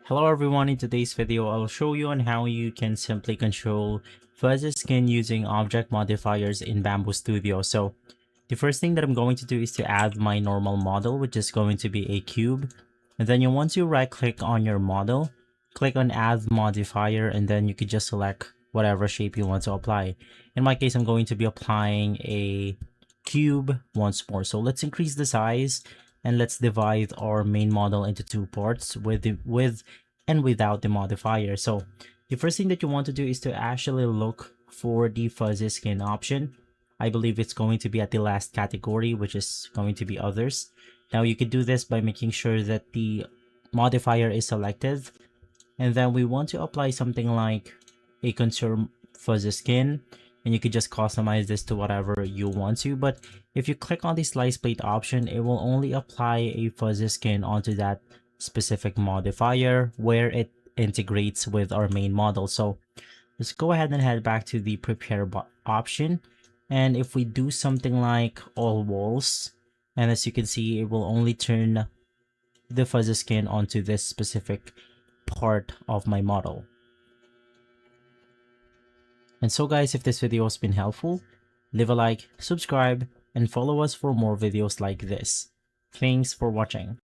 Hello everyone, in today's video I'll show you on how you can simply control fuzzy skin using object modifiers in Bambu Studio. So the first thing that I'm going to do is to add my normal model, which is going to be a cube. And then you want to right click on your model, click on add modifier, and then you could just select whatever shape you want to apply. In my case, I'm going to be applying a cube once more. So let's increase the size and let's divide our main model into two parts with and without the modifier. So the first thing that you want to do is to actually look for the fuzzy skin option. I believe it's going to be at the last category, which is going to be others. Now you could do this by making sure that the modifier is selected, and then we want to apply something like a contour fuzzy skin, and you could just customize this to whatever you want to. But if you click on the slice plate option, it will only apply a fuzzy skin onto that specific modifier where it integrates with our main model. So let's go ahead and head back to the prepare option, and if we do something like all walls, and as you can see, it will only turn the fuzzy skin onto this specific part of my model. And so guys, if this video has been helpful, leave a like, subscribe, and follow us for more videos like this. Thanks for watching.